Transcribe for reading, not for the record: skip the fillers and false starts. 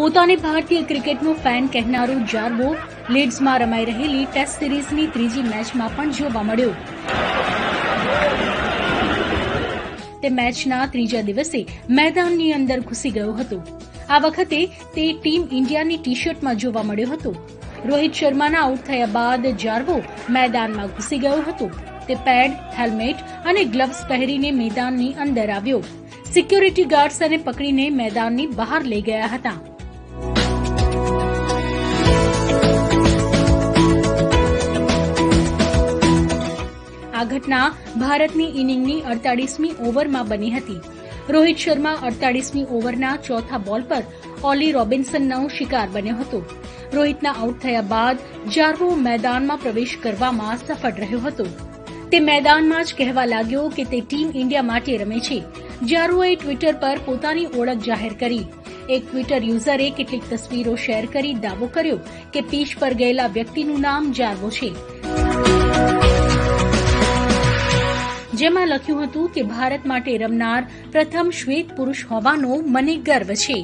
પોતાને ભારતીય ક્રિકેટનો ફેન કહેનારો જાર્વો લીડ્સમાં રમાઈ રહેલી ટેસ્ટ સિરીઝની ત્રીજી મેચમાં પણ જોવા મળ્યો. તે મેચના ત્રીજા દિવસે મેદાનની અંદર ઘૂસી ગયો હતો. આ વખતે તે ટીમ ઇન્ડિયાની ટી શર્ટમાં જોવા મળ્યો હતો. રોહિત શર્માના આઉટ થયા બાદ જાર્વો મેદાનમાં ઘૂસી ગયો હતો. તે પેડ, હેલ્મેટ અને ગ્લવ્સ પહેરીને મેદાનની અંદર આવ્યો. સિક્યોરિટી ગાર્ડ્સ તેને પકડીને મેદાનની બહાર લઈ ગયા હતા. આ ઘટના ભારતની ઇનિંગની 48મી ઓવરમાં બની હતી. રોહિત શર્મા 48મી ઓવરના ચોથા બોલ પર ઓલી રોબિન્સનનો શિકાર બન્યો હતો. રોહિતના આઉટ થયા બાદ જાર્વો મેદાનમાં પ્રવેશ કરવામાં સફળ રહ્યો હતો. તે મેદાનમાં જ કહેવા લાગ્યો કે તે ટીમ ઇન્ડિયા માટે રમે છે. જાર્વોએ ટ્વિટર પર પોતાની ઓળખ જાહેર કરી. એક ટ્વિટર યુઝરે કેટલીક તસવીરો શેર કરી દાવો કર્યો કે પીચ પર ગયેલા વ્યક્તિનું નામ જાર્વો છે, જેમાં લખ્યું હતું કે ભારત માટે રમનાર પ્રથમ શ્વેત પુરુષ હોવાનો મને ગર્વ છે.